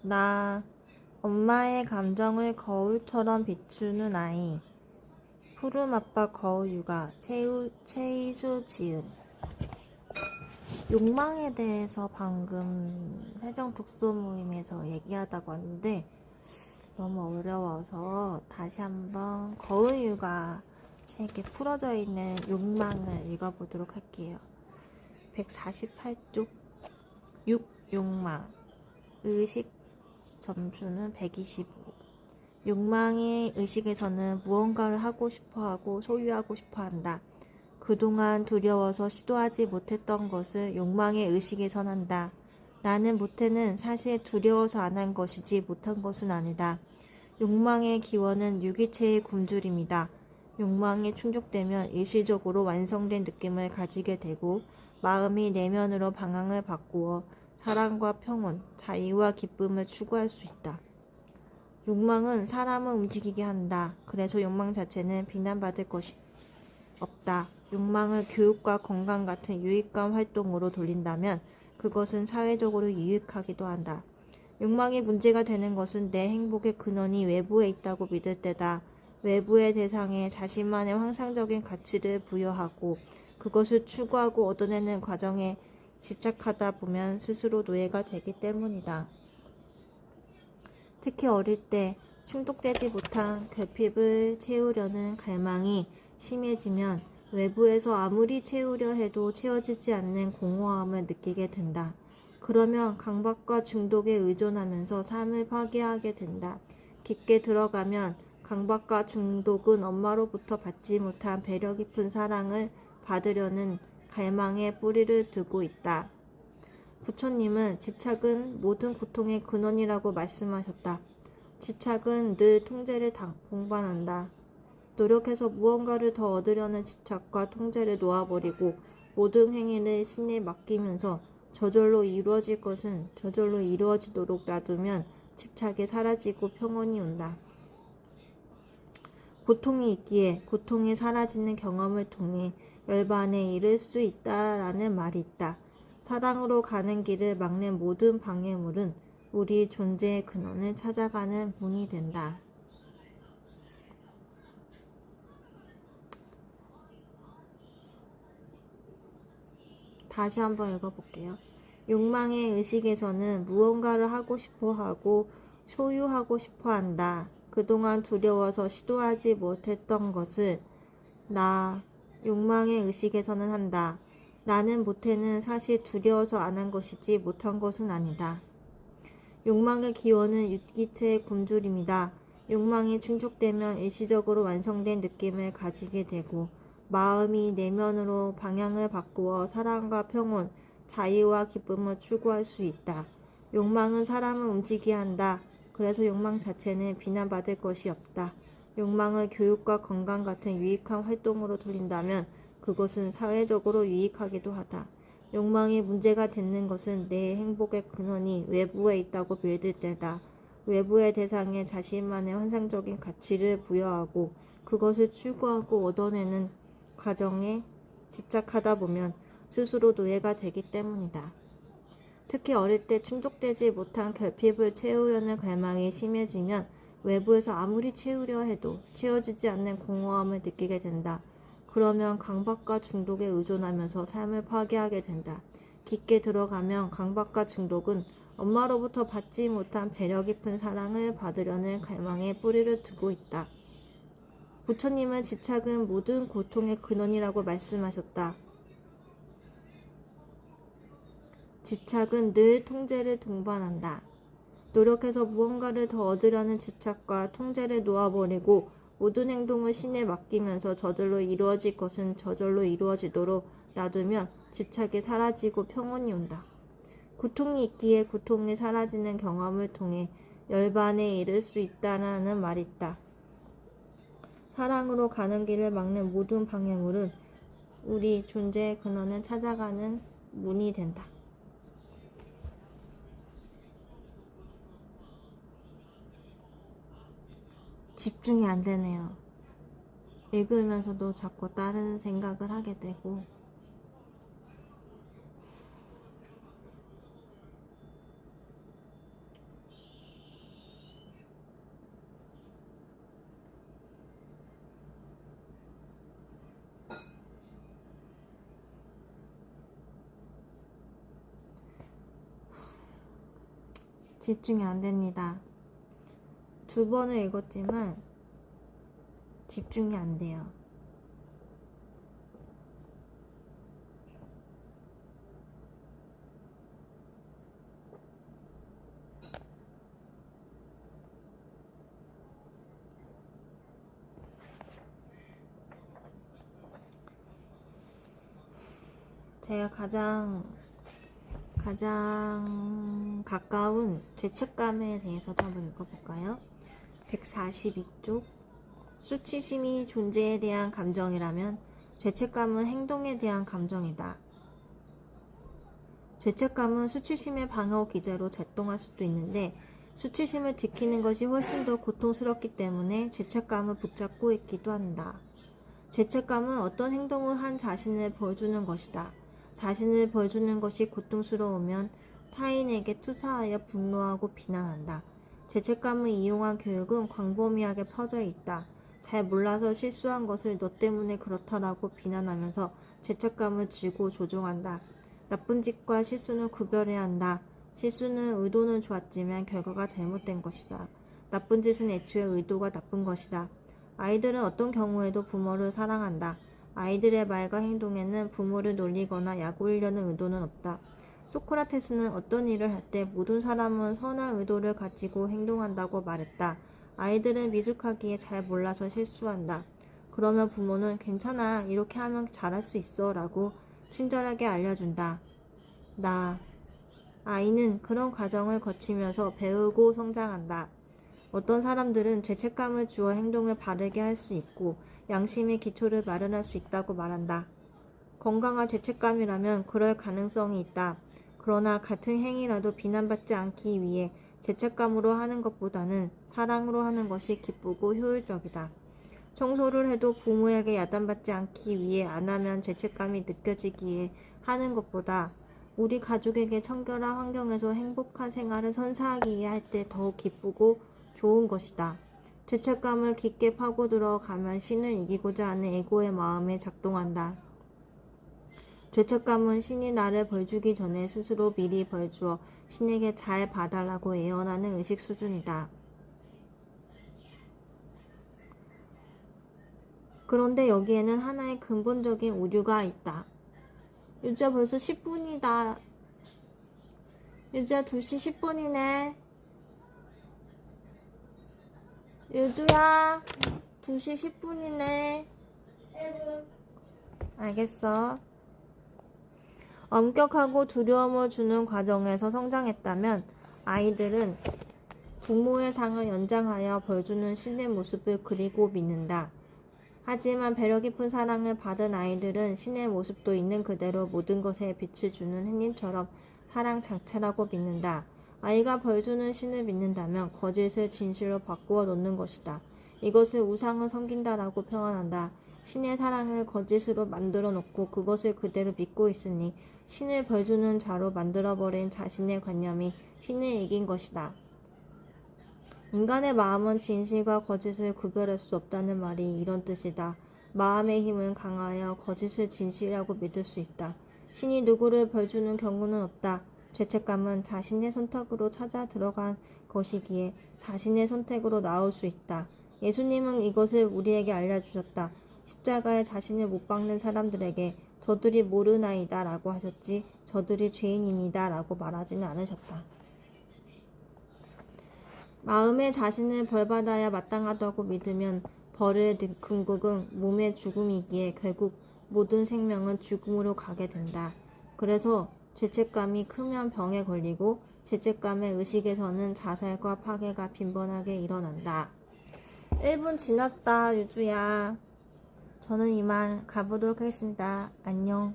나 엄마의 감정을 거울처럼 비추는 아이. 푸른 아빠 거울 육아. 최이수 지은. 욕망에 대해서 방금 세정 독서 모임에서 얘기하다고 하는데 너무 어려워서 다시 한번 거울 육아 책에 풀어져 있는 욕망을 읽어보도록 할게요. 148쪽 6 욕망. 의식 점수는 125. 욕망의 의식에서는 무언가를 하고 싶어하고 소유하고 싶어한다. 그동안 두려워서 시도하지 못했던 것을 욕망의 의식에선 한다. 라는 모태는 사실 두려워서 안 한 것이지 못한 것은 아니다. 욕망의 기원은 유기체의 굶주림이다. 욕망이 충족되면 일시적으로 완성된 느낌을 가지게 되고 마음이 내면으로 방향을 바꾸어 사랑과 평온, 자유와 기쁨을 추구할 수 있다. 욕망은 사람을 움직이게 한다. 그래서 욕망 자체는 비난받을 것이 없다. 욕망을 교육과 건강 같은 유익감 활동으로 돌린다면 그것은 사회적으로 유익하기도 한다. 욕망이 문제가 되는 것은 내 행복의 근원이 외부에 있다고 믿을 때다. 외부의 대상에 자신만의 환상적인 가치를 부여하고 그것을 추구하고 얻어내는 과정에 집착하다 보면 스스로 노예가 되기 때문이다. 특히 어릴 때 충족되지 못한 결핍을 채우려는 갈망이 심해지면 외부에서 아무리 채우려 해도 채워지지 않는 공허함을 느끼게 된다. 그러면 강박과 중독에 의존하면서 삶을 파괴하게 된다. 깊게 들어가면 강박과 중독은 엄마로부터 받지 못한 배려 깊은 사랑을 받으려는 갈망에 뿌리를 두고 있다. 부처님은 집착은 모든 고통의 근원이라고 말씀하셨다. 집착은 늘 통제를 동반한다. 노력해서 무언가를 더 얻으려는 집착과 통제를 놓아버리고 모든 행위를 신에 맡기면서 저절로 이루어질 것은 저절로 이루어지도록 놔두면 집착이 사라지고 평온이 온다. 고통이 있기에 고통이 사라지는 경험을 통해 열반에 이를 수 있다라는 말이 있다. 사랑으로 가는 길을 막는 모든 방해물은 우리 존재의 근원을 찾아가는 문이 된다. 다시 한번 읽어볼게요. 욕망의 의식에서는 무언가를 하고 싶어하고 소유하고 싶어한다. 그동안 두려워서 시도하지 못했던 것을 욕망의 의식에서는 한다. 나는 모태는 사실 두려워서 안 한 것이지 못한 것은 아니다. 욕망의 기원은 유기체의 굶주림이다. 욕망이 충족되면 일시적으로 완성된 느낌을 가지게 되고 마음이 내면으로 방향을 바꾸어 사랑과 평온, 자유와 기쁨을 추구할 수 있다. 욕망은 사람을 움직이게 한다. 그래서 욕망 자체는 비난받을 것이 없다. 욕망을 교육과 건강 같은 유익한 활동으로 돌린다면 그것은 사회적으로 유익하기도 하다. 욕망이 문제가 되는 것은 내 행복의 근원이 외부에 있다고 믿을 때다. 외부의 대상에 자신만의 환상적인 가치를 부여하고 그것을 추구하고 얻어내는 과정에 집착하다 보면 스스로 노예가 되기 때문이다. 특히 어릴 때 충족되지 못한 결핍을 채우려는 갈망이 심해지면 외부에서 아무리 채우려 해도 채워지지 않는 공허함을 느끼게 된다. 그러면 강박과 중독에 의존하면서 삶을 파괴하게 된다. 깊게 들어가면 강박과 중독은 엄마로부터 받지 못한 배려 깊은 사랑을 받으려는 갈망에 뿌리를 두고 있다. 부처님은 집착은 모든 고통의 근원이라고 말씀하셨다. 집착은 늘 통제를 동반한다. 노력해서 무언가를 더 얻으려는 집착과 통제를 놓아버리고 모든 행동을 신에 맡기면서 저절로 이루어질 것은 저절로 이루어지도록 놔두면 집착이 사라지고 평온이 온다. 고통이 있기에 고통이 사라지는 경험을 통해 열반에 이를 수 있다라는 말이 있다. 사랑으로 가는 길을 막는 모든 방해물은 우리 존재의 근원을 찾아가는 문이 된다. 집중이 안 되네요. 읽으면서도 자꾸 다른 생각을 하게 되고 집중이 안 됩니다. 2번을 읽었지만 집중이 안 돼요. 제가 가장 가까운 죄책감에 대해서도 한번 읽어볼까요? 142쪽. 수치심이 존재에 대한 감정이라면 죄책감은 행동에 대한 감정이다. 죄책감은 수치심의 방어 기제로 작동할 수도 있는데 수치심을 지키는 것이 훨씬 더 고통스럽기 때문에 죄책감을 붙잡고 있기도 한다. 죄책감은 어떤 행동을 한 자신을 벌주는 것이다. 자신을 벌주는 것이 고통스러우면 타인에게 투사하여 분노하고 비난한다. 죄책감을 이용한 교육은 광범위하게 퍼져 있다. 잘 몰라서 실수한 것을 너 때문에 그렇다라고 비난하면서 죄책감을 쥐고 조종한다. 나쁜 짓과 실수는 구별해야 한다. 실수는 의도는 좋았지만 결과가 잘못된 것이다. 나쁜 짓은 애초에 의도가 나쁜 것이다. 아이들은 어떤 경우에도 부모를 사랑한다. 아이들의 말과 행동에는 부모를 놀리거나 약올리려는 의도는 없다. 소크라테스는 어떤 일을 할 때 모든 사람은 선한 의도를 가지고 행동한다고 말했다. 아이들은 미숙하기에 잘 몰라서 실수한다. 그러면 부모는 괜찮아, 이렇게 하면 잘할 수 있어 라고 친절하게 알려준다. 아이는 그런 과정을 거치면서 배우고 성장한다. 어떤 사람들은 죄책감을 주어 행동을 바르게 할 수 있고 양심의 기초를 마련할 수 있다고 말한다. 건강한 죄책감이라면 그럴 가능성이 있다. 그러나 같은 행위라도 비난받지 않기 위해 죄책감으로 하는 것보다는 사랑으로 하는 것이 기쁘고 효율적이다. 청소를 해도 부모에게 야단받지 않기 위해 안 하면 죄책감이 느껴지기에 하는 것보다 우리 가족에게 청결한 환경에서 행복한 생활을 선사하기 위해 할 때 더 기쁘고 좋은 것이다. 죄책감을 깊게 파고들어 가면 신을 이기고자 하는 에고의 마음에 작동한다. 죄책감은 신이 나를 벌주기 전에 스스로 미리 벌주어 신에게 잘 봐달라고 애원하는 의식 수준이다. 그런데 여기에는 하나의 근본적인 오류가 있다. 유주야, 벌써 10분이다. 유주야, 2시 10분이네. 유주야, 2시 10분이네. 알겠어. 엄격하고 두려움을 주는 과정에서 성장했다면 아이들은 부모의 상을 연장하여 벌주는 신의 모습을 그리고 믿는다. 하지만 배려 깊은 사랑을 받은 아이들은 신의 모습도 있는 그대로 모든 것에 빛을 주는 햇님처럼 사랑 장차라고 믿는다. 아이가 벌주는 신을 믿는다면 거짓을 진실로 바꾸어 놓는 것이다. 이것을 우상을 섬긴다라고 표현한다. 신의 사랑을 거짓으로 만들어 놓고 그것을 그대로 믿고 있으니 신을 벌주는 자로 만들어버린 자신의 관념이 신을 이긴 것이다. 인간의 마음은 진실과 거짓을 구별할 수 없다는 말이 이런 뜻이다. 마음의 힘은 강하여 거짓을 진실이라고 믿을 수 있다. 신이 누구를 벌주는 경우는 없다. 죄책감은 자신의 선택으로 찾아 들어간 것이기에 자신의 선택으로 나올 수 있다. 예수님은 이것을 우리에게 알려주셨다. 십자가에 자신을 못 박는 사람들에게 저들이 모르나이다 라고 하셨지 저들이 죄인입니다 라고 말하지는 않으셨다. 마음에 자신을 벌받아야 마땅하다고 믿으면 벌의 궁극은 몸의 죽음이기에 결국 모든 생명은 죽음으로 가게 된다. 그래서 죄책감이 크면 병에 걸리고 죄책감의 의식에서는 자살과 파괴가 빈번하게 일어난다. 1분 지났다, 유주야. 저는 이만 가보도록 하겠습니다. 안녕.